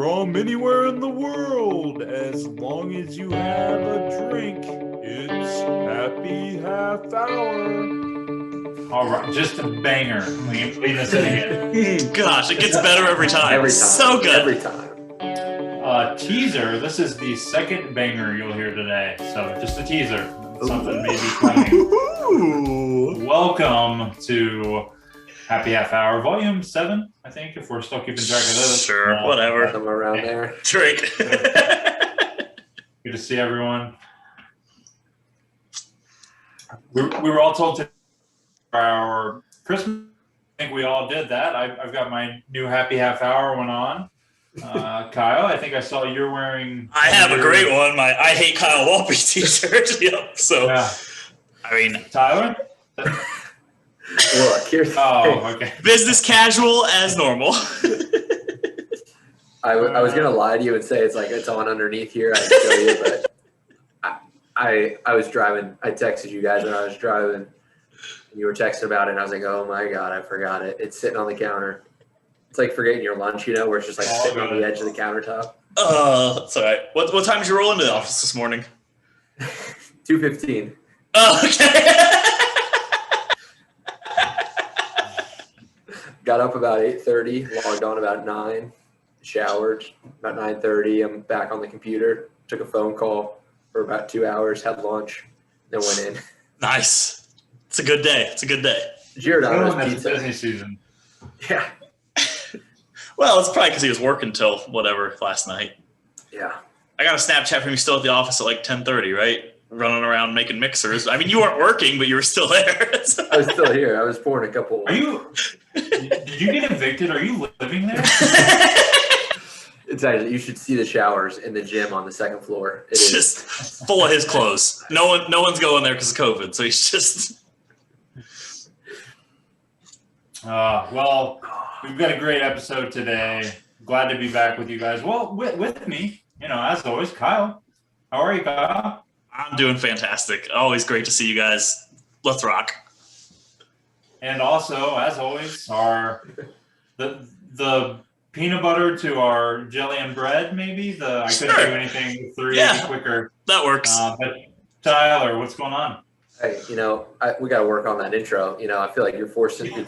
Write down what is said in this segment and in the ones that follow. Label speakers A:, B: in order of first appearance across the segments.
A: from anywhere in the world. As long as you have a drink, it's Happy Half Hour.
B: All right, just a banger. Lean this in again.
C: Gosh, it gets better every time.
D: Every time.
C: So good.
D: Every time.
B: Teaser. This is the second banger you'll hear today. So just a teaser. Something may be coming. Welcome to Happy Half Hour, Volume 7, I think, if we're still keeping track of this.
C: Sure, whatever.
D: Somewhere around there.
C: Drink.
B: Good to see everyone. We were all told to our Christmas. I think we all did that. I've got my new Happy Half Hour one on. Kyle, I think I saw you're wearing.
C: I have a great one. My I Hate Kyle Walpy t-shirt. Yep. So,
B: yeah.
C: I mean,
B: Tyler.
D: Look, here's
B: okay.
C: Business casual as normal.
D: I was gonna lie to you and say it's on underneath here. I'd show you, but I was driving. I texted you guys when I was driving. You were texting about it, and I was like, "Oh my god, I forgot it. It's sitting on the counter. It's like forgetting your lunch, where it's just like sitting on the edge of the countertop."
C: That's all right. What time did you roll into the office this morning?
D: 2:15.
C: Oh, okay.
D: Got up about 8:30. Logged on about 9. Showered about 9:30. I'm back on the computer. Took a phone call for about 2 hours. Had lunch. Then went in.
C: Nice. It's a good day.
D: Giordano's
B: It's
D: pizza.
B: busy season.
D: Yeah.
C: Well, it's probably because he was working till whatever last night.
D: Yeah.
C: I got a Snapchat from you still at the office at like 10:30, right? Running around making mixers. I mean, you weren't working, but you were still there.
D: I was still here. I was pouring a couple.
B: Did you get evicted? Are you living there?
D: It's actually, you should see the showers in the gym on the second floor. It is
C: just full of his clothes. No one's going there because of COVID, so he's just.
B: Well, we've got a great episode today. Glad to be back with you guys. Well, with me, as always, Kyle. How are you, Kyle?
C: I'm doing fantastic. Always great to see you guys. Let's rock.
B: And also, as always, the peanut butter to our jelly and bread, maybe. I couldn't do anything with 3 quicker.
C: That works.
B: But Tyler, what's going on?
D: Hey, we got to work on that intro. I feel like it's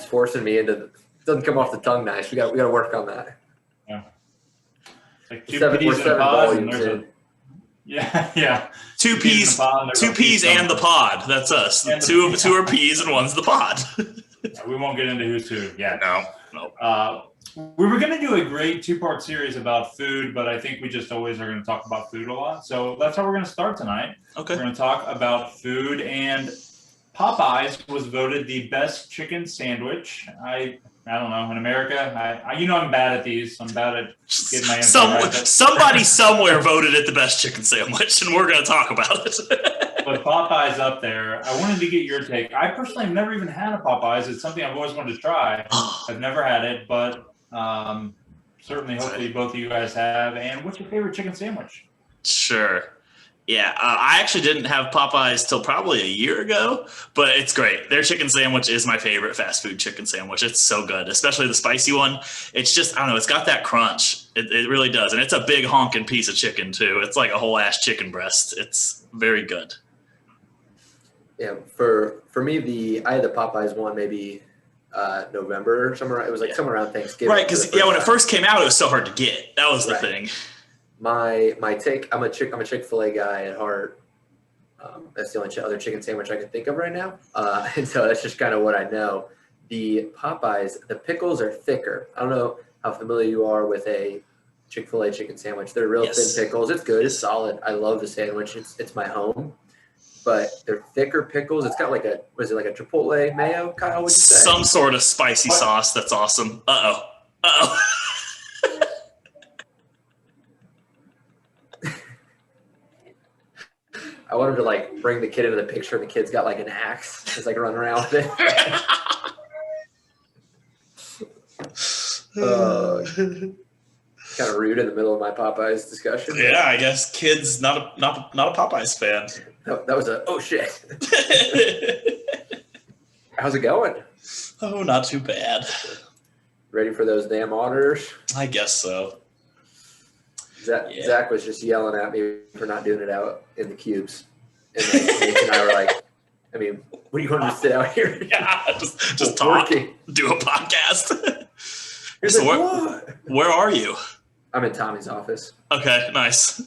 D: forcing me into. It doesn't come off the tongue nice. We got to work on that.
B: Yeah. Like
D: We're 7 volumes in.
B: Yeah.
C: Two peas and the pod. That's us. Two are peas and one's the pod.
B: We won't get into who's who yet.
C: No.
B: We were going to do a great 2-part series about food, but I think we just always are going to talk about food a lot. So that's how we're going to start tonight.
C: Okay.
B: We're going to talk about food, and Popeyes was voted the best chicken sandwich. I don't know, in America. I'm bad at these. I'm bad at getting my info right.
C: Somebody somewhere voted it the best chicken sandwich, and we're going to talk about it.
B: But Popeyes up there. I wanted to get your take. I personally have never even had a Popeyes. It's something I've always wanted to try. I've never had it, but certainly, hopefully, both of you guys have. And what's your favorite chicken sandwich?
C: Sure. Yeah, I actually didn't have Popeyes till probably a year ago, but it's great. Their chicken sandwich is my favorite fast food chicken sandwich. It's so good, especially the spicy one. It's just, I don't know, it's got that crunch. It really does. And it's a big honking piece of chicken, too. It's like a whole ass chicken breast. It's very good.
D: Yeah, for me, I had the Popeyes one maybe November or somewhere. It was like somewhere around Thanksgiving.
C: Right, because when it first came out, it was so hard to get. That was the thing.
D: My take. I'm a Chick-fil-A guy at heart. That's the only other chicken sandwich I can think of right now, and so that's just kind of what I know. The Popeyes, the pickles are thicker. I don't know how familiar you are with a Chick-fil-A chicken sandwich. They're real thin pickles. It's good. It's solid. I love the sandwich. It's my home. But they're thicker pickles. It's got like a Chipotle mayo, Kyle, would you say? Some
C: sort of spicy sauce that's awesome. Uh-oh.
D: I wanted to bring the kid into the picture, and the kid's got an axe, just running around with it. Kind of rude in the middle of my Popeyes discussion.
C: Yeah, I guess kid's not a Popeyes fan.
D: That was oh shit. How's it going?
C: Oh, not too bad.
D: Ready for those damn auditors?
C: I guess so.
D: Zach was just yelling at me for not doing it out in the cubes. And like, Nate and I were like, I mean, what do you want me to sit out here?
C: Yeah, just talk, do a podcast.
D: He's like, what?
C: Where are you?
D: I'm in Tommy's office.
C: Okay, nice.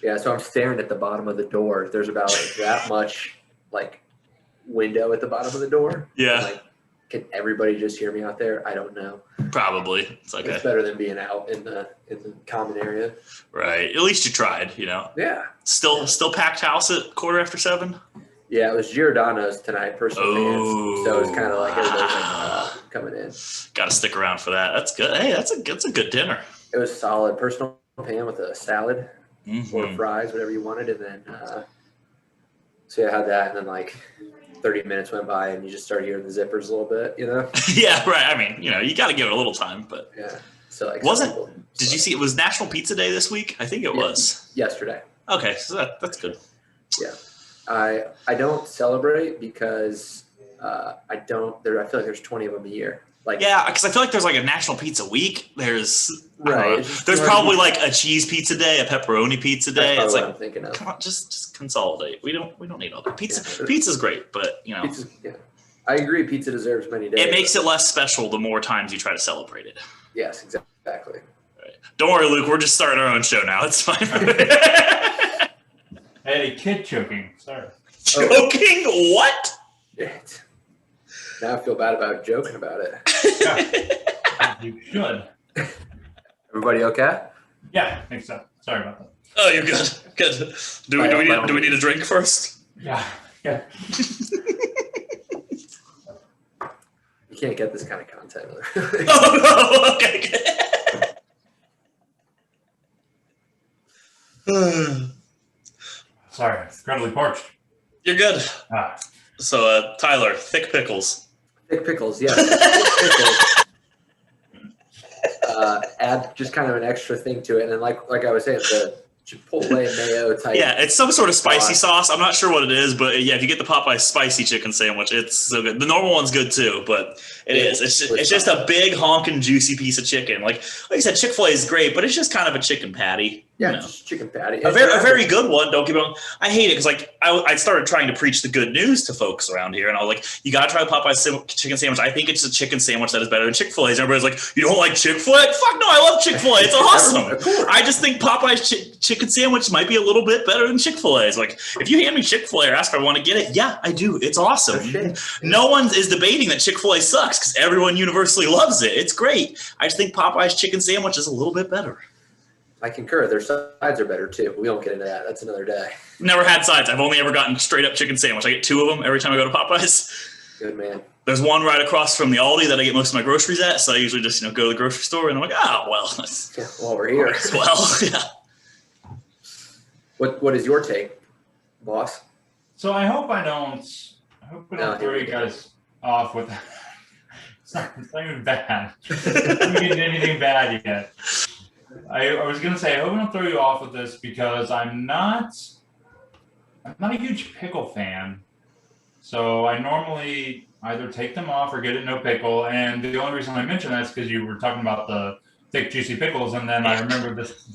D: Yeah, so I'm staring at the bottom of the door. There's about like, that much like window at the bottom of the door.
C: Yeah.
D: And, like, can everybody just hear me out there? I don't know.
C: Probably. It's okay.
D: It's better than being out in the common area.
C: Right. At least you tried, you know.
D: Yeah.
C: Still packed house at 7:15?
D: Yeah, it was Giordano's tonight, personal fans. So it was kind of like everybody's like coming in.
C: Got to stick around for that. That's good. Hey, that's a good dinner.
D: It was solid. Personal pan with a salad
C: Mm-hmm.
D: or fries, whatever you wanted, and then so yeah, I had that, and then like 30 minutes went by, and you just started hearing the zippers a little bit, you know?
C: Yeah, right. I mean, you know, you got to give it a little time, but
D: Yeah. So like,
C: did you see it was National Pizza Day this week? I think it was
D: yesterday.
C: Okay, so that's good.
D: Yeah. I don't celebrate because I feel like there's 20 of them a year. Like,
C: yeah, because I feel like there's like a National Pizza Week. There's
D: right.
C: There's probably like a cheese pizza day, a pepperoni pizza day. It's like,
D: what I'm thinking of.
C: come on, just consolidate. We don't need all that. Pizza.
D: Yeah.
C: Pizza's great, but you know,
D: Yeah. I agree. Pizza deserves many days.
C: it makes it less special the more times you try to celebrate it.
D: Yes, exactly.
C: Right. Don't worry, Luke. We're just starting our own show now. It's fine.
A: I had a kid choking. Sorry.
C: Joking? What?
D: Shit. Now I feel bad about joking about it.
A: Yeah. You should.
D: Everybody okay?
A: Yeah, I think so. Sorry about that.
C: Oh, you're good. Good. Do we need a drink first?
A: Yeah. Yeah.
D: You can't get this kind of content.
C: Oh no. Okay. Good.
A: Sorry, incredibly parched.
C: You're good.
A: Ah.
C: So, Tyler, thick pickles.
D: Thick pickles, yes. Thick pickles. Add just kind of an extra thing to it, and then like I was saying, the Chipotle mayo type.
C: Yeah, it's some sort of spicy sauce. I'm not sure what it is, but yeah, if you get the Popeye spicy chicken sandwich, it's so good. The normal one's good too, but it's just a big honking juicy piece of chicken. Like you said, Chick-fil-A is great, but it's just kind of a chicken patty.
D: Yeah,
C: you know?
D: just chicken patty.
C: A very good one. Don't get me wrong. I hate it because like I started trying to preach the good news to folks around here, and I was like, you gotta try the Popeye chicken sandwich. I think it's a chicken sandwich that is better than Chick-fil-A's. Everybody's like, you don't like Chick-fil-A? Fuck no, I love Chick-fil-A. It's awesome. I just think Popeye's chicken sandwich might be a little bit better than Chick-fil-A's. Like if you hand me Chick-fil-A or ask if I want to get it, yeah, I do. It's awesome.
D: Okay.
C: No one is debating that Chick-fil-A sucks because everyone universally loves it. It's great. I just think Popeye's chicken sandwich is a little bit better.
D: I concur. Their sides are better too. We won't get into that. That's another day.
C: Never had sides. I've only ever gotten straight up chicken sandwich. I get 2 of them every time I go to Popeyes.
D: Good man.
C: There's one right across from the Aldi that I get most of my groceries at. So I usually just go to the grocery store and I'm like, oh well.
D: Yeah, while we're here.
C: Well, yeah.
D: What is your take, boss?
A: So I hope I don't throw you guys off with it's not even bad. I haven't getting anything bad yet. I was gonna say I hope I don't throw you off with this because I'm not a huge pickle fan. So I normally either take them off or get it no pickle. And the only reason I mention that is because you were talking about the thick, juicy pickles, and then I remember this.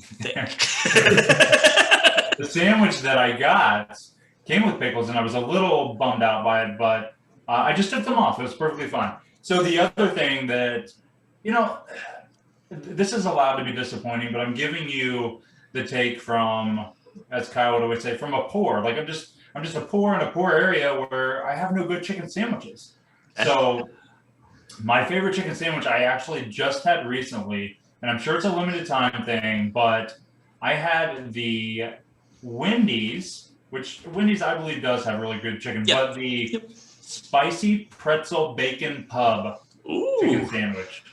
A: The sandwich that I got came with pickles, and I was a little bummed out by it, but I just took them off. It was perfectly fine. So the other thing that, this is allowed to be disappointing, but I'm giving you the take from, as Kyle would always say, from a poor. Like I'm just a poor in a poor area where I have no good chicken sandwiches. So my favorite chicken sandwich I actually just had recently, and I'm sure it's a limited time thing, but I had the Wendy's, which Wendy's I believe does have really good chicken, but the spicy pretzel bacon pub chicken sandwich.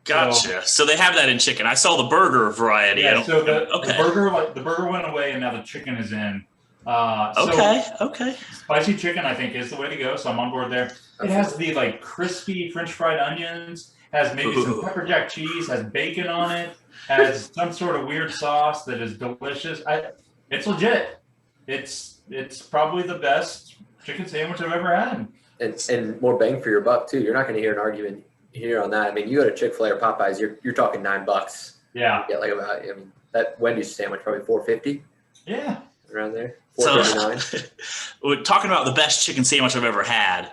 C: Gotcha. So they have that in chicken. I saw the burger variety.
A: Yeah, so the burger went away and now the chicken is in.
C: Okay.
A: Spicy chicken, I think, is the way to go. So I'm on board there. It has the crispy French fried onions, has maybe some pepper jack cheese, has bacon on it, has some sort of weird sauce that is delicious. It's legit. It's probably the best chicken sandwich I've ever had.
D: And more bang for your buck too. You're not going to hear an argument here on that. I mean, you go to Chick-fil-A or Popeyes, you're talking $9
A: Yeah.
D: You get like about, I mean, that Wendy's sandwich probably $4.50
A: Yeah.
D: around there.
C: So,
D: $4.39.
C: we're talking about the best chicken sandwich I've ever had.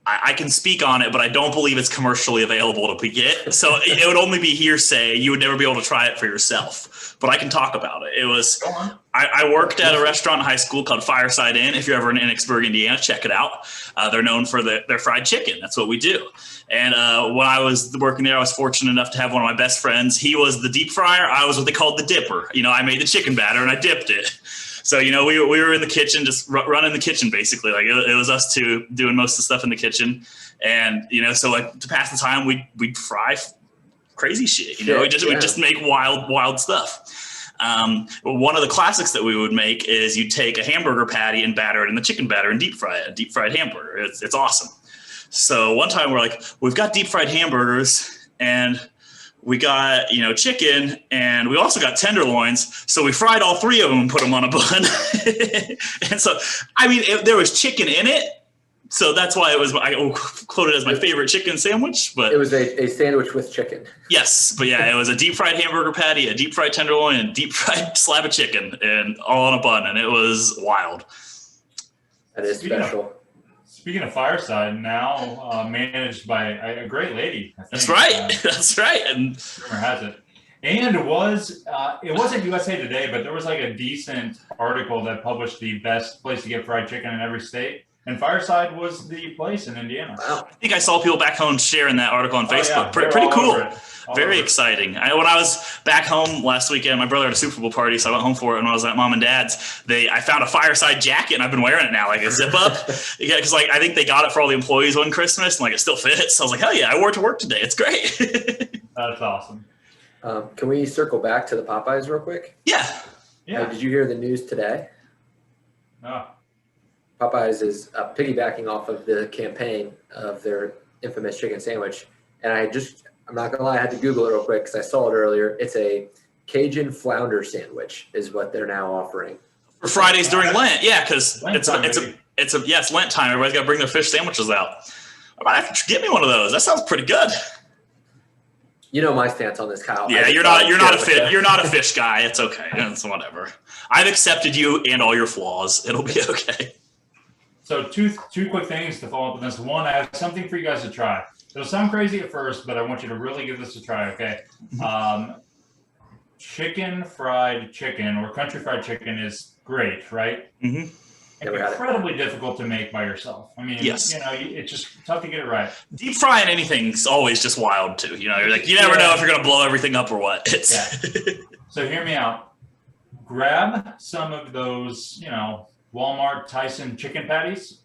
C: I can speak on it, but I don't believe it's commercially available to get. So it would only be hearsay. You would never be able to try it for yourself. But I can talk about it. It was
A: Go on.
C: I worked at a restaurant in high school called Fireside Inn. If you're ever in Enochsburg, Indiana, check it out. They're known for their fried chicken. That's what we do. And when I was working there, I was fortunate enough to have one of my best friends. He was the deep fryer. I was what they called the dipper. You know, I made the chicken batter and I dipped it. So, you know, we were in the kitchen, just running the kitchen, basically. Like, it was us two doing most of the stuff in the kitchen. And, you know, so, like, to pass the time, we'd fry crazy shit. You know, we'd just make wild stuff. One of the classics that we would make is you take a hamburger patty and batter it in the chicken batter and deep fry it, a deep fried hamburger. It's awesome. So one time we're like, we've got deep fried hamburgers and we got, you know, chicken, and we also got tenderloins. So we fried all three of them and put them on a bun. And so, I mean, there was chicken in it. So that's why I quoted as my favorite chicken sandwich. But
D: It was a sandwich with chicken.
C: yes, but yeah, it was a deep fried hamburger patty, a deep fried tenderloin, and a deep fried slab of chicken, and all on a bun. And it was wild.
D: That is special.
A: Speaking of Fireside, now managed by a great lady. I think.
C: That's right. That's right. And
A: rumor has it. And it wasn't USA Today, but there was like a decent article that published the best place to get fried chicken in every state. And Fireside was the place in Indiana.
D: Wow.
C: I think I saw people back home sharing that article on Facebook.
A: Yeah,
C: Pretty cool. Very
A: over
C: exciting. When I was back home last weekend, my brother had a Super Bowl party, so I went home for it. And when I was at Mom and Dad's, I found a Fireside jacket, and I've been wearing it now, like a zip up. Yeah, because like I think they got it for all the employees one Christmas, and like it still fits. So I was like, hell yeah, I wore it to work today. It's great.
A: That's awesome.
D: Can we circle back to the Popeyes real quick?
C: Yeah.
A: Yeah.
D: Did you hear the news today?
A: Oh.
D: Popeyes is piggybacking off of the campaign of their infamous chicken sandwich. And I'm not going to lie, I had to Google it real quick because I saw it earlier. It's a Cajun flounder sandwich is what they're now offering.
C: For Fridays during Lent. Yeah, because it's Lent time. Everybody's got to bring their fish sandwiches out. I might have to get me one of those. That sounds pretty good.
D: You know my stance on this, Kyle.
C: Yeah, you're not a fish guy. It's okay. It's whatever. I've accepted you and all your flaws. It'll be okay.
A: So two quick things to follow up on this. One, I have something for you guys to try. It'll sound crazy at first, but I want you to really give this a try, okay? Chicken fried chicken or country fried chicken is great, right?
C: Mm-hmm.
A: Incredibly difficult to make by yourself. I mean,
C: yes.
A: You know, it's just tough to get it right.
C: Deep frying anything's always just wild too. You know, you're like, you never know if you're going to blow everything up or what.
A: So hear me out. Grab some of those, you know, Walmart Tyson chicken patties.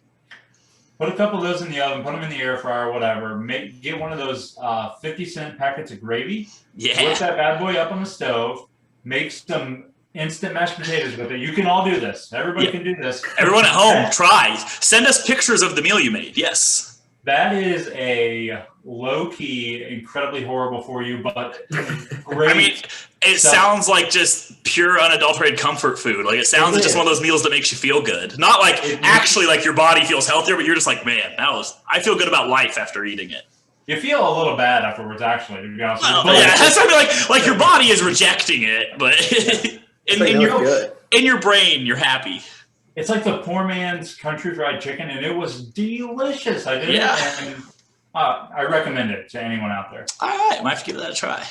A: Put a couple of those in the oven, put them in the air fryer, whatever. Get one of those 50-cent packets of gravy.
C: Yeah.
A: Whip that bad boy up on the stove. Make some instant mashed potatoes with it. You can all do this. Everybody can do this.
C: Everyone at home, try. Send us pictures of the meal you made. Yes.
A: That is a low-key, incredibly horrible for you, but great.
C: I mean, it sounds like just pure unadulterated comfort food. Like it sounds like just one of those meals that makes you feel good. Not like actually like your body feels healthier, but you're just like, man, I feel good about life after eating it.
A: You feel a little bad afterwards, actually, to be honest with you.
C: Well, yeah, that's something like your body is rejecting it, but in your brain, you're happy.
A: It's like the poor man's country fried chicken, and it was delicious. I did it, and I recommend it to anyone out there.
C: All right, I might have to give that a try.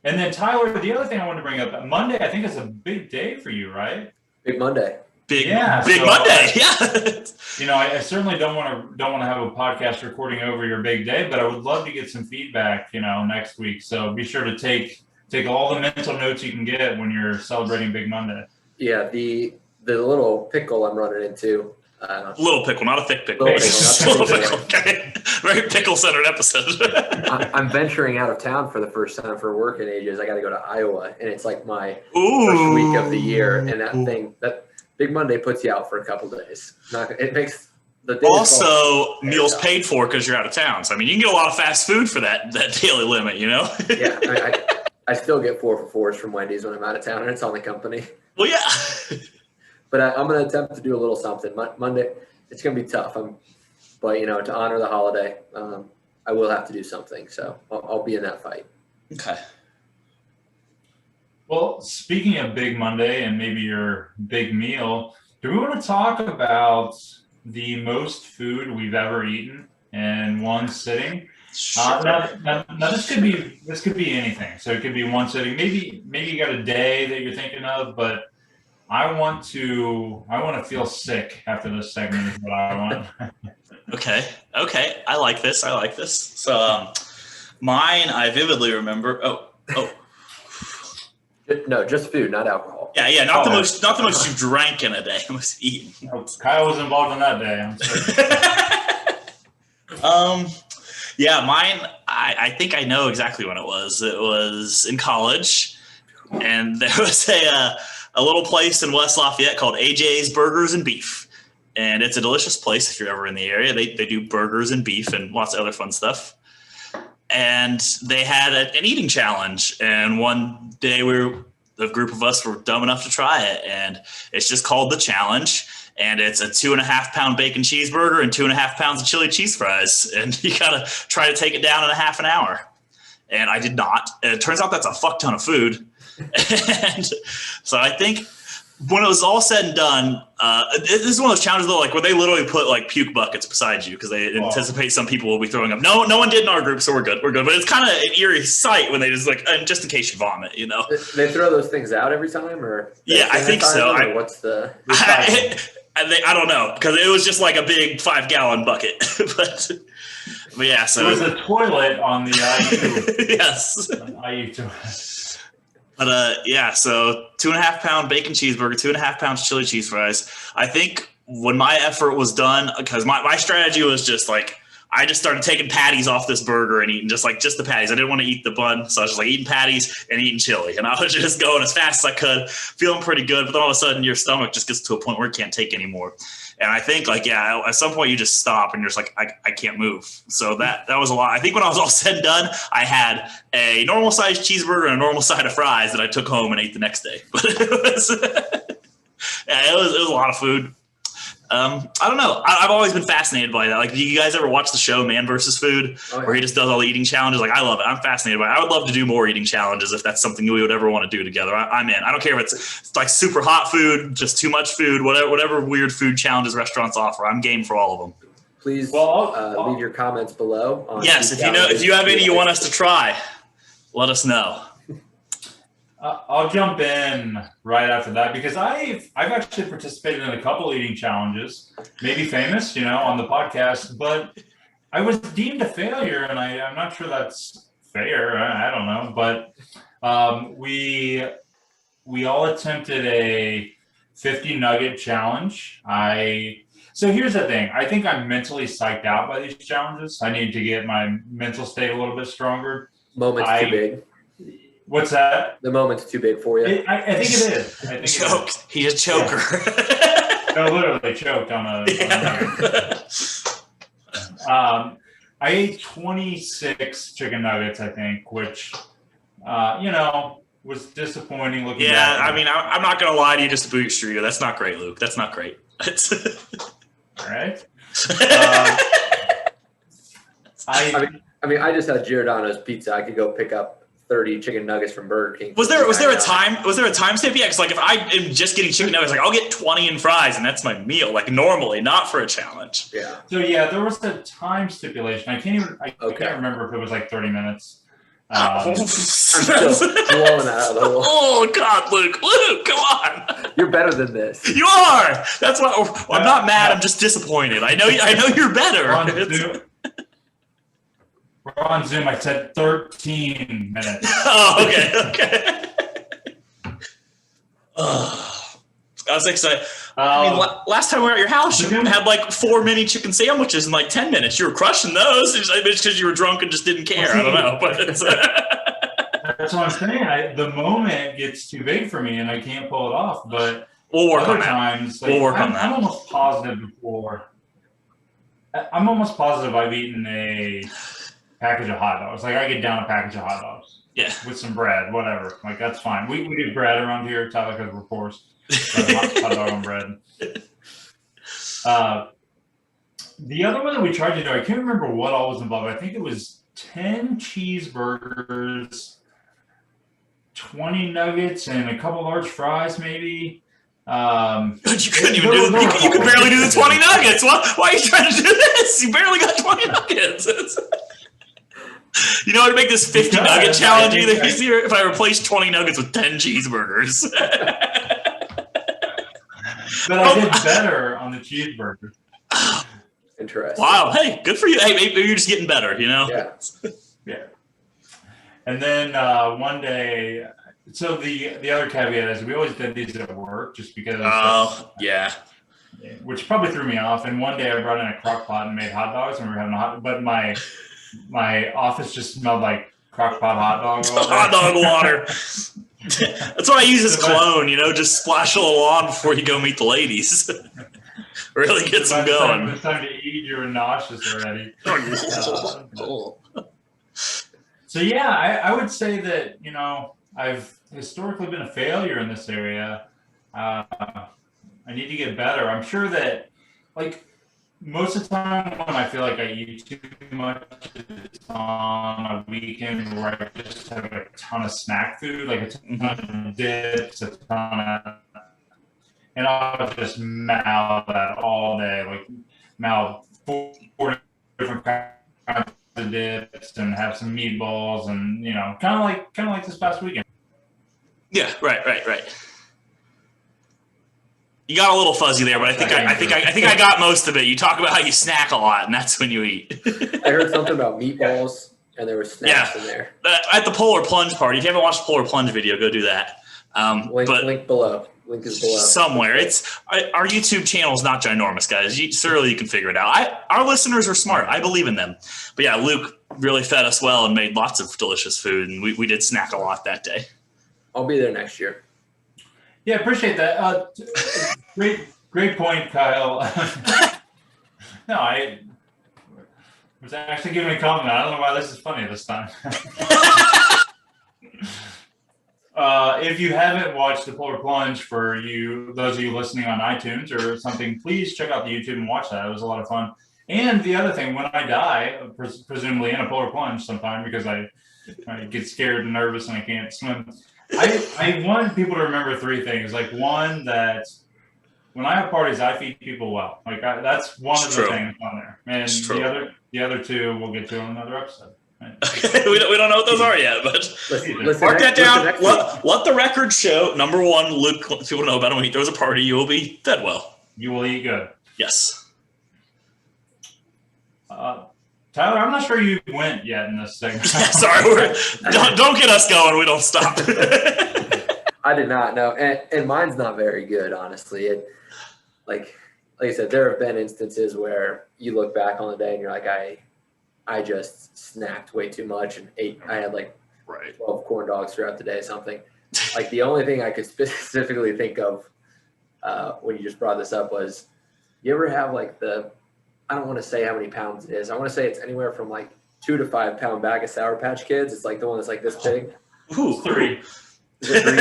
A: And then, Tyler, the other thing I wanted to bring up, Monday, I think is a big day for you, right?
D: Big Monday.
C: Big Monday, yeah.
A: You know, I certainly don't want to have a podcast recording over your big day, but I would love to get some feedback, you know, next week. So be sure to take all the mental notes you can get when you're celebrating Big Monday.
D: Yeah, the little pickle I'm running into.
C: Little pickle, not a thick pickle. Little pickle. Okay. Very pickle-centered episode.
D: I'm venturing out of town for the first time for work in ages. I got to go to Iowa, and it's like my first week of the year. And that Big Monday puts you out for a couple days. It makes the day
C: also meals paid for because you're out of town. So I mean, you can get a lot of fast food for that daily limit. You know.
D: Yeah, I still get 4 for $4s from Wendy's when I'm out of town, and it's on the company.
C: Well, yeah.
D: But I'm going to attempt to do a little something. Monday, it's going to be tough. But, you know, to honor the holiday, I will have to do something. So I'll be in that fight.
C: Okay.
A: Well, speaking of Big Monday and maybe your big meal, do we want to talk about the most food we've ever eaten in one sitting?
C: Sure.
A: Now this could be anything. So it could be one sitting. Maybe you got a day that you're thinking of, but I want to feel sick after this segment is what I want.
C: Okay. I like this. So mine, I vividly remember. Oh.
D: No, just food, not alcohol.
C: Yeah. Not the most you drank in a day. It was eaten.
A: Nope, Kyle was involved in that day. I'm sorry.
C: Yeah, mine. I think I know exactly when it was. It was in college, and there was a little place in West Lafayette called AJ's Burgers and Beef, and it's a delicious place if you're ever in the area. They do burgers and beef and lots of other fun stuff. And they had an eating challenge, and one day the group of us were dumb enough to try it, and it's just called The Challenge, and it's a 2.5 pound bacon cheeseburger and 2.5 pounds of chili cheese fries, and you gotta try to take it down in a half an hour. And I did not. And it turns out that's a fuck ton of food. And so I think when it was all said and done, this is one of those challenges though, like where they literally put like puke buckets beside you because they anticipate some people will be throwing up. No one did in our group, so we're good. But it's kind of an eerie sight when they just just in case you vomit, you know.
D: They throw those things out every time, or
C: yeah, I think so.
D: What's the?
C: I don't know because it was just like a big 5-gallon bucket, but yeah. So
A: there was a toilet on the IU.
C: Yes.
A: IU toilet.
C: But yeah, so 2.5 pound bacon cheeseburger, 2.5 pounds chili cheese fries. I think when my effort was done, because my strategy was just like, I just started taking patties off this burger and eating just the patties. I didn't want to eat the bun, so I was just like eating patties and eating chili. And I was just going as fast as I could, feeling pretty good. But then all of a sudden your stomach just gets to a point where it can't take anymore. And I think at some point you just stop and you're just like, I can't move. So that was a lot. I think when I was all said and done, I had a normal sized cheeseburger and a normal side of fries that I took home and ate the next day. But it was a lot of food. I don't know. I've always been fascinated by that. Like, do you guys ever watch the show Man vs. Food, where he just does all the eating challenges? Like, I love it. I'm fascinated by it. I would love to do more eating challenges if that's something we would ever want to do together. I'm in. I don't care if it's like super hot food, just too much food, whatever weird food challenges restaurants offer. I'm game for all of them.
D: Please leave your comments below.
C: Yes, if you have any you want us to try, let us know.
A: I'll jump in right after that because I've actually participated in a couple eating challenges, maybe famous, on the podcast, but I was deemed a failure, and I'm not sure that's fair. I don't know, but we all attempted a 50 nugget challenge. So here's the thing. I think I'm mentally psyched out by these challenges. I need to get my mental state a little bit stronger.
D: Moment's too big.
A: What's that?
D: The moment's too big for you.
A: I think it is.
C: Choked. He's a choker.
A: Yeah. No, literally choked on a. I ate 26 chicken nuggets, I think, which, was disappointing looking back.
C: I mean, I'm not going to lie to you just to boost you. That's not great, Luke. That's not great.
A: All right.
D: I just had Giordano's pizza. I could go pick up 30 chicken nuggets from Burger King.
C: Was there a time step? Yeah, because like if I am just getting chicken nuggets, like I'll get 20 and fries, and that's my meal. Like normally, not for a challenge.
D: Yeah.
A: So there was a time stipulation. I can't remember if it was like 30 minutes.
D: I'm still blowing that out of the wall.
C: Oh God, Luke, come on!
D: You're better than this.
C: You are. That's why I'm not mad. I'm just disappointed. I know you're better.
A: We're on Zoom. I said 13 minutes.
C: Oh, okay. I was excited. Last time we were at your house, you had like 4 mini chicken sandwiches in like 10 minutes. You were crushing those. It's because you were drunk and just didn't care. I don't know, but
A: that's what I'm saying. The moment gets too big for me, and I can't pull it off. But
C: we'll work
A: other
C: on
A: times,
C: that. We'll work on that.
A: I'm almost positive before. I'm almost positive I've eaten a package of hot dogs. Like I get down a package of hot dogs.
C: Yeah.
A: With some bread, whatever. Like that's fine. We do bread around here, Tyler, because we're poor. Hot dog on bread. The other one that we tried to do, I can't remember what all was involved. I think it was 10 cheeseburgers 20 nuggets and a couple large fries, maybe.
C: But you couldn't even do it. You could barely do the 20 nuggets. Why are you trying to do this? You barely got 20 nuggets. You know how to make this 50 nugget challenge either easier if I replace 20 nuggets with 10 cheeseburgers.
A: But I did better on the cheeseburger.
D: Interesting.
C: Wow. Hey, good for you. Hey, maybe you're just getting better, you know?
D: Yeah.
A: Yeah. And then one day, so the other caveat is we always did these at work just because.
C: Oh, yeah.
A: Which probably threw me off. And one day I brought in a crock pot and made hot dogs, and we were having but my office just smelled like crock pot hot dog water.
C: Hot dog water. That's what I use as cologne, you know, just splash a little on before you go meet the ladies. Really gets them going.
A: It's time to eat, you're nauseous already. So yeah, I would say that, you know, I've historically been a failure in this area. I need to get better. I'm sure that, like, most of the time when I feel like I eat too much, it's on a weekend where I just have a ton of snack food, like a ton of dips, a ton of, and I'll just mouth that all day, like mouth 4 different kinds of dips and have some meatballs and, you know, kind of like this past weekend.
C: Yeah, right. You got a little fuzzy there, but I think I got most of it. You talk about how you snack a lot, and that's when you eat.
D: I heard something about meatballs, and there were snacks in there.
C: At the Polar Plunge party, if you haven't watched the Polar Plunge video, go do that.
D: Link below. Link is below.
C: Somewhere. Our YouTube channel is not ginormous, guys. Surely you can figure it out. Our listeners are smart. I believe in them. But yeah, Luke really fed us well and made lots of delicious food, and we did snack a lot that day.
D: I'll be there next year.
A: Yeah, appreciate that. Great point, Kyle. No, I was actually giving a compliment. I don't know why this is funny this time. If you haven't watched the Polar Plunge, for those of you listening on iTunes or something, please check out the YouTube and watch that. It was a lot of fun. And the other thing, when I die, presumably in a polar plunge sometime, because I get scared and nervous and I can't swim, I want people to remember 3 things. Like, one, that when I have parties, I feed people well. Like, that's one of the things on there. And the other 2 we'll get to in another episode.
C: we don't know what those are yet, but mark that down. Let the record show. Number 1, Luke, if people know about him, when he throws a party, you will be fed well.
A: You will eat good.
C: Yes.
A: Tyler, I'm not sure you went yet in this segment.
C: Sorry, don't get us going. We don't stop.
D: I did not know, and mine's not very good, honestly. Like I said, there have been instances where you look back on the day and you're like, I just snacked way too much and ate. I had like 12 corn dogs throughout the day, something. Like, the only thing I could specifically think of when you just brought this up was, you ever have like I don't want to say how many pounds it is. I want to say it's anywhere from like 2 to 5 pound bag of Sour Patch Kids. It's like the one that's like this big.
C: Ooh,
A: 3.
D: Is it 3?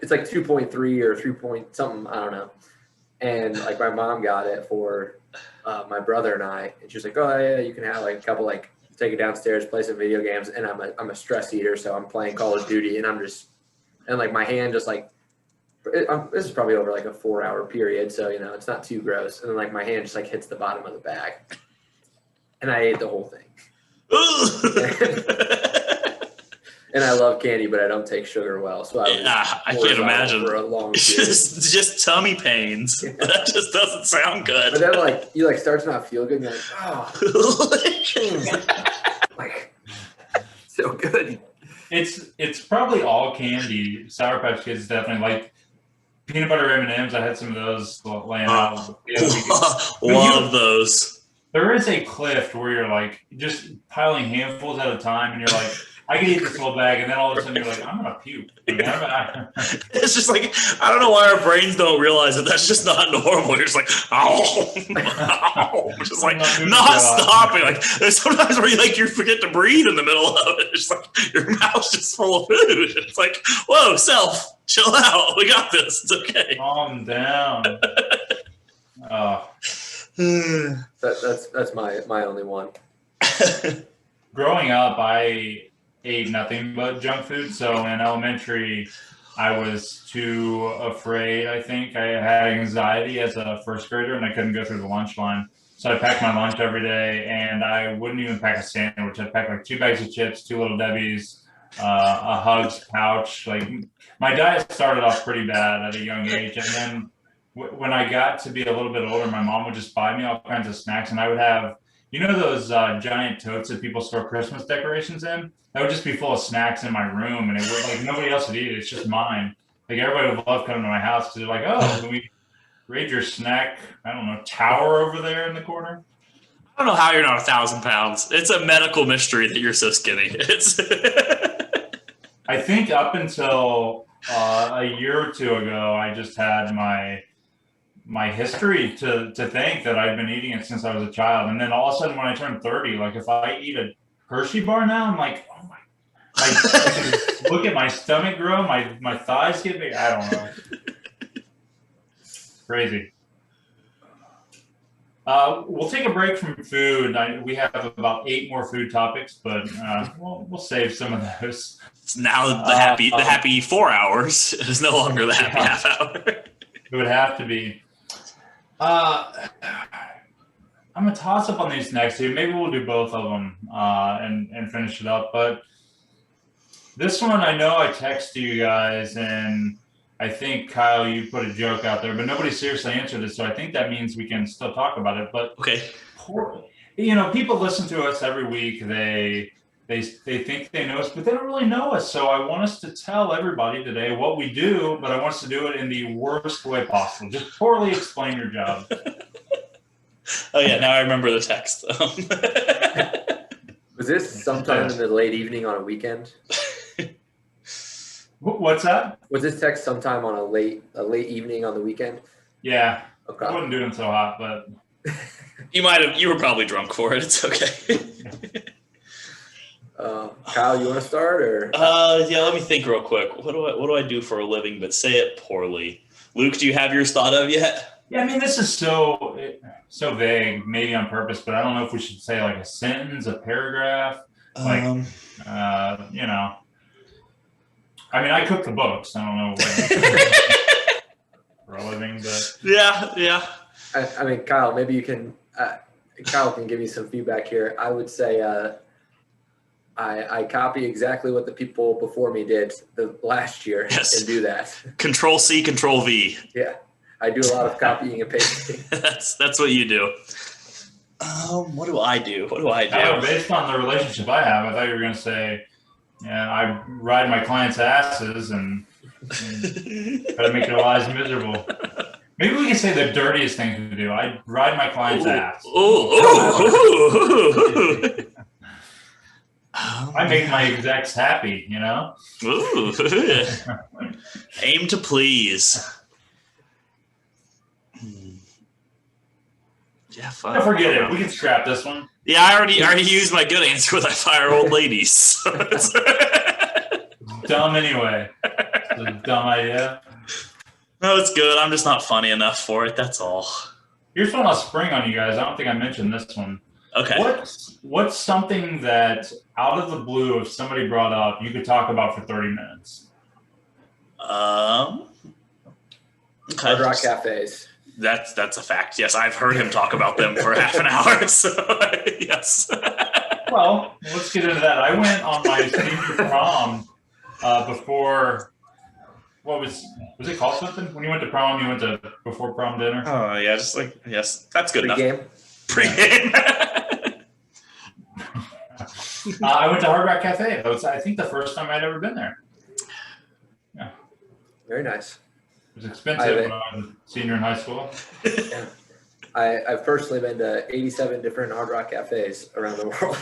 D: it's like 2.3 or 3 point something. I don't know. And like, my mom got it for my brother and I, and she was like, "Oh yeah, you can have like a couple, like take it downstairs, play some video games." And I'm a stress eater, so I'm playing Call of Duty, and like my hand just like. This is probably over like a 4-hour period, so, you know, it's not too gross. And then like my hand just like hits the bottom of the bag, and I ate the whole thing. And I love candy, but I don't take sugar well, so
C: I can't imagine
D: for a long period.
C: just tummy pains. Yeah. That just doesn't sound good.
D: But then like you like start to not feel good, and you're like, oh, like so good.
A: It's probably all candy. Sour Patch Kids definitely, like peanut butter M&Ms. I had some of those laying out.
C: Love those.
A: There is a cliff where you're like just piling handfuls at a time, and you're like, I can eat this whole bag, and then all of a sudden you're like, I'm gonna puke.
C: It's just like, I don't know why our brains don't realize that that's just not normal. You're just like, ow, ow. Just like not stopping. Like, there's sometimes where you forget to breathe in the middle of it. It's like your mouth's just full of food. It's like, whoa, self, chill out. We got this. It's okay.
A: Calm down.
D: That's my only one.
A: Growing up, I ate nothing but junk food. So in elementary, I was too afraid. I think I had anxiety as a first grader, and I couldn't go through the lunch line. So I packed my lunch every day, and I wouldn't even pack a sandwich. I'd pack like 2 bags of chips, 2 Little Debbie's, a Hugs pouch. Like my diet started off pretty bad at a young age, and then when I got to be a little bit older, my mom would just buy me all kinds of snacks, and I would have, those giant totes that people store Christmas decorations in. That would just be full of snacks in my room, and it would like nobody else would eat it. It's just mine. Like everybody would love coming to my house because they're like, "Oh, can we raid your snack? I don't know, tower over there in the corner."
C: I don't know how you're not 1,000 pounds. It's a medical mystery that you're so skinny. It's.
A: I think up until a year or two ago, I just had my history to think that I'd been eating it since I was a child, and then all of a sudden when I turned 30, like if I eat a Hershey bar now, I'm like, oh my! Like, look at my stomach grow, my thighs get big. I don't know. Crazy. We'll take a break from food. We have about 8 more food topics, but we'll save some of those.
C: It's now the happy 4 hours. It is no longer the happy half hour.
A: It would have to be. I'm gonna toss up on these next 2. Maybe we'll do both of them and finish it up. But this one, I know I texted you guys, and I think Kyle, you put a joke out there, but nobody seriously answered it. So I think that means we can still talk about it. But
C: okay,
A: people listen to us every week. They think they know us, but they don't really know us. So I want us to tell everybody today what we do, but I want us to do it in the worst way possible. Just poorly explain your job.
C: Oh yeah, now I remember the text.
D: Was this sometime in the late evening on a weekend?
A: What's that?
D: Was this text sometime on a late evening on the weekend?
A: Yeah.
D: Okay.
A: I wasn't doing so hot, but
C: you were probably drunk for it. It's okay.
D: Kyle, you want to start or?
C: Yeah, let me think real quick. What do I do for a living but say it poorly? Luke, do you have yours thought of yet?
A: Yeah, I mean, this is so vague, maybe on purpose, but I don't know if we should say like a sentence, a paragraph, I mean, I cook the books. I don't know what for a living, but
C: yeah.
D: I mean, Kyle, maybe you can. Kyle can give you some feedback here. I would say I copy exactly what the people before me did the last year and do that.
C: Control C, Control V.
D: Yeah. I do a lot of copying and pasting.
C: That's what you do. What do I do?
A: Based on the relationship I have, I thought you were going to say, yeah, I ride my clients' asses and try to make their lives miserable. Maybe we can say the dirtiest things we do. I ride my client's ass. I make my execs happy,
C: Ooh. Aim to please. Yeah, fine.
A: Don't forget it. We can scrap this one.
C: Yeah, I already used my good answer with I fire old ladies. So
A: dumb anyway. It's a dumb idea.
C: No, it's good. I'm just not funny enough for it. That's all.
A: Here's one I'll spring on you guys. I don't think I mentioned this one.
C: Okay.
A: What's something that out of the blue, if somebody brought up, you could talk about for 30 minutes?
D: Hard Rock cafes.
C: That's a fact. Yes, I've heard him talk about them for half an hour. So yes.
A: Well, let's get into that. I went on my senior prom before. What was it called something? When you went to prom, you went to before prom dinner.
C: Oh yeah, just like yes, that's good enough.
D: Pre-game.
A: I went to Hard Rock Cafe. That was, I think, the first time I'd ever been there. Yeah.
D: Very nice.
A: It was expensive when I was a senior in high school.
D: Yeah. I've personally been to 87 different Hard Rock cafes around the world.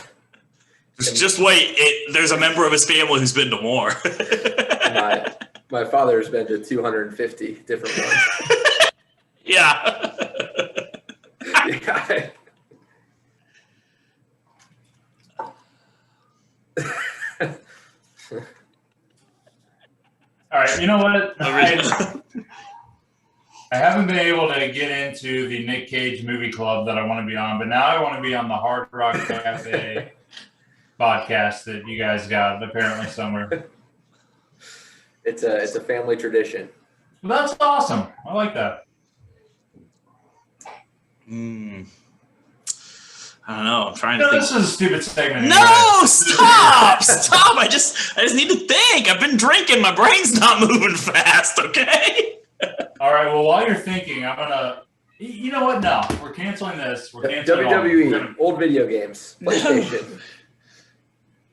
C: Just wait. There's a member of his family who's been to more.
D: My father's been to 250 different ones.
C: Yeah.
D: Yeah.
A: All right, you know what? I haven't been able to get into the Nick Cage movie club that I want to be on, but now I want to be on the Hard Rock Cafe podcast that you guys got apparently somewhere.
D: It's a family tradition.
A: Well, that's awesome. I like that.
C: I don't know. I'm trying to
A: No,
C: think.
A: this is a stupid segment.
C: No,
A: anyway.
C: stop! I just need to think. I've been drinking. My brain's not moving fast. Okay.
A: All right. Well, while you're thinking, I'm gonna. You know what? No, we're canceling this. We're canceling
D: WWE, old video games, PlayStation.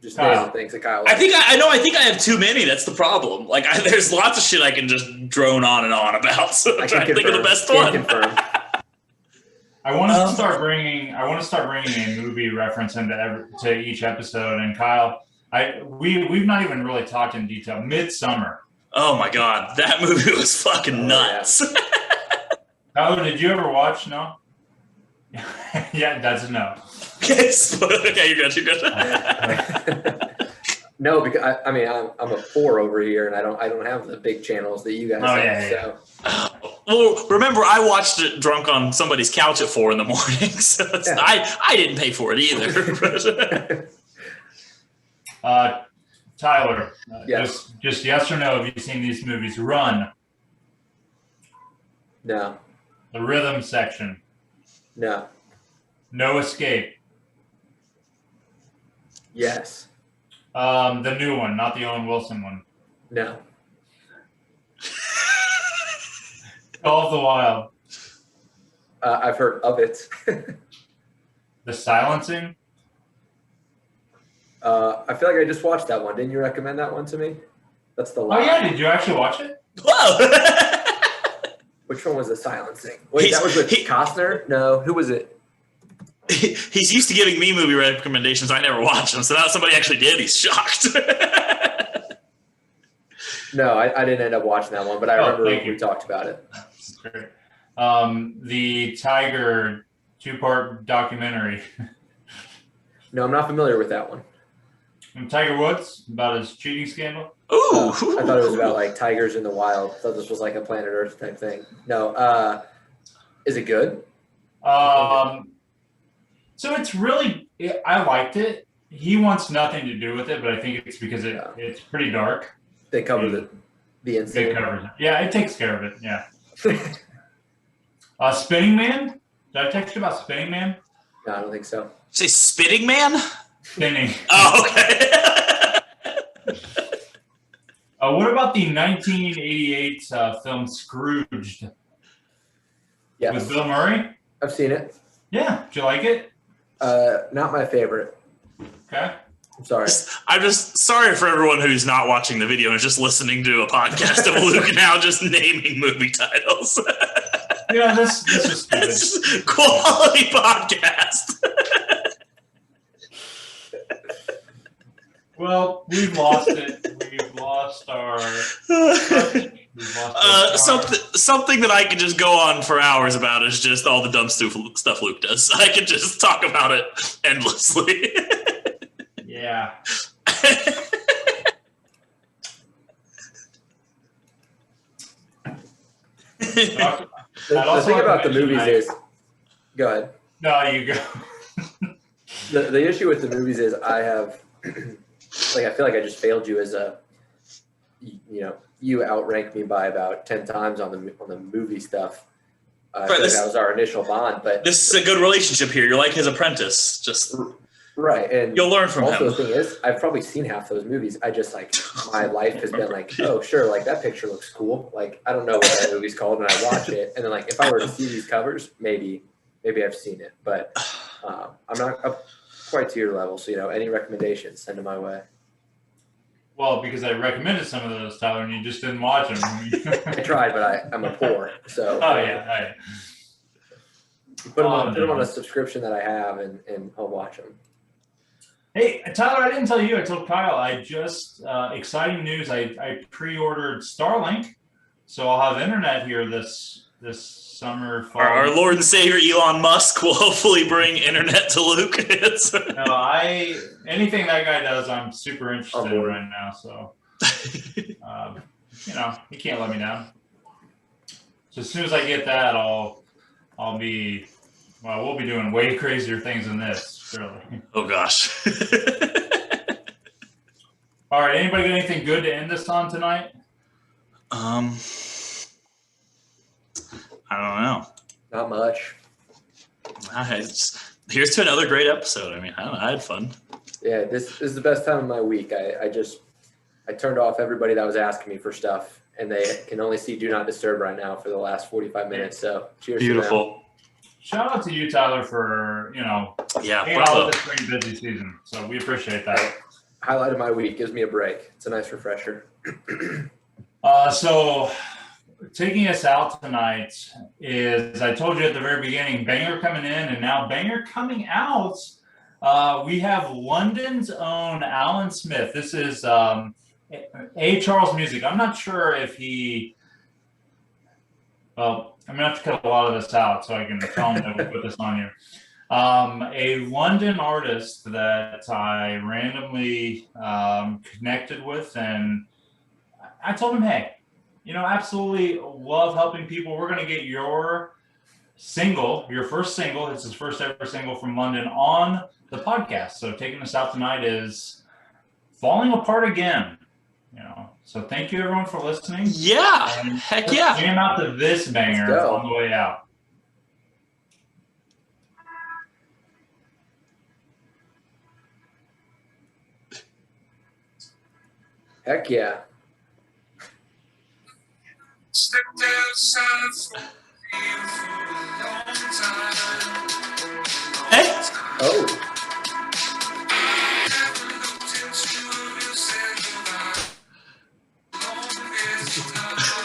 D: Just naming things that Kyle likes.
C: I think I have too many. That's the problem. Like, there's lots of shit I can just drone on and on about. So I'm trying to think of the best one.
A: I want to start bringing a movie reference into to each episode. And Kyle, we've not even really talked in detail. Midsummer.
C: Oh my god, that movie was fucking nuts.
A: Yeah. Tyler, did you ever watch? No. Yeah, that's a no.
C: Okay, you're good.
D: No, because I'm a 4 over here, and I don't have the big channels that you guys have.
A: Yeah.
D: So.
C: Well, remember, I watched it drunk on somebody's couch at 4 a.m. So I didn't pay for it either.
A: Tyler,
D: yes.
A: just yes or no, have you seen these movies? Run.
D: No.
A: The Rhythm Section.
D: No.
A: No Escape.
D: Yes.
A: The new one, not the Owen Wilson one.
D: No.
A: Call of the Wild.
D: I've heard of it.
A: The Silencing.
D: I feel like I just watched that one. Didn't you recommend that one to me? That's the lie.
A: Oh yeah, did you actually watch it?
C: Whoa!
D: Which one was The Silencing? Wait, that was with Costner? No, who was it?
C: He's used to giving me movie recommendations. I never watch them, so now somebody actually did. He's shocked.
D: No, I didn't end up watching that one, but I remember we talked about it.
A: That's great. The Tiger 2-part documentary.
D: No, I'm not familiar with that one.
A: From Tiger Woods about his cheating scandal.
C: Ooh!
D: I thought it was about like tigers in the wild. I thought this was like a Planet Earth type thing. No, is it good?
A: So it's really, I liked it. He wants nothing to do with it, but I think it's because it's pretty dark.
D: They cover the incident.
A: It covers it. Yeah, it takes care of it. Yeah. Spinning Man. Did I text you about Spinning Man?
D: No, I don't think so.
C: Say Spitting Man?
A: Spinning.
C: Oh, okay.
A: What about the 1988 film Scrooged?
D: Yes.
A: With Bill Murray?
D: I've seen it.
A: Yeah. Did you like it?
D: Not my favorite.
A: Okay.
D: I'm sorry.
C: I'm just sorry for everyone who's not watching the video and is just listening to a podcast of Luke now just naming movie titles.
A: Yeah, this is stupid.
C: It's quality podcast.
A: Well, we've lost it. We've lost our.
C: Something that I could just go on for hours about is just all the dumb stuff Luke does. I could just talk about it endlessly.
A: Yeah.
D: The thing about the movies is, go ahead.
A: No, you go.
D: The issue with the movies is I have, I feel like I just failed you as a, you outranked me by about 10 times on the movie stuff. I feel like that was our initial bond, but
C: this is a good relationship here. You're like his apprentice, just
D: right. And
C: you'll learn from him.
D: Also, the thing is, I've probably seen half those movies. I just my life has been like, oh, sure, like that picture looks cool. Like I don't know what that movie's called, and I watch it, and then if I were to see these covers, maybe I've seen it, but I'm not up quite to your level. So any recommendations, send them my way.
A: Well, because I recommended some of those, Tyler, and you just didn't watch them.
D: I tried, but I'm a poor, so.
A: Oh yeah.
D: Put them on a subscription that I have, and I'll watch them.
A: Hey, Tyler, I didn't tell you. I told Kyle. I just exciting news. I pre-ordered Starlink, so I'll have internet here this summer. Fall.
C: Our Lord and Savior Elon Musk will hopefully bring internet to Luke.
A: No, anything that guy does, I'm super interested in right now. So, he can't let me down. So as soon as I get that, we'll be doing way crazier things than this, surely.
C: Oh gosh.
A: All right. Anybody got anything good to end this on tonight?
C: I don't know.
D: Not much.
C: Here's to another great episode. I mean, I don't know. I had fun.
D: Yeah, this is the best time of my week. I turned off everybody that was asking me for stuff, and they can only see Do Not Disturb right now for the last 45 minutes. So cheers.
C: Beautiful.
A: Shout out to you, Tyler, for hanging out with this pretty busy season. So we appreciate that.
D: Highlight of my week, gives me a break. It's a nice refresher.
A: So taking us out tonight is, I told you at the very beginning, banger coming in, and now banger coming out. We have London's own Alan Smith. This is A. Charles Music. I'm not sure if he. Well, I'm gonna have to cut a lot of this out so I can tell him that we put this on here. A London artist that I randomly connected with, and I told him, hey, absolutely love helping people. We're going to get your first single, it's his first ever single from London, on the podcast. So taking us out tonight is Falling Apart Again. So thank you everyone for listening.
C: Yeah,
A: and
C: heck yeah.
A: Jam out to this banger on the way out.
D: Heck yeah.
E: Stepped outside for you for a long time.
C: Hey.
D: Oh.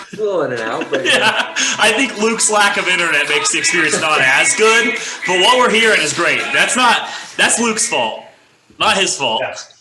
D: It's a little in and out, but
C: yeah. I think Luke's lack of internet makes the experience not as good, but what we're hearing is great. That's Luke's fault, not his fault.
A: Yes.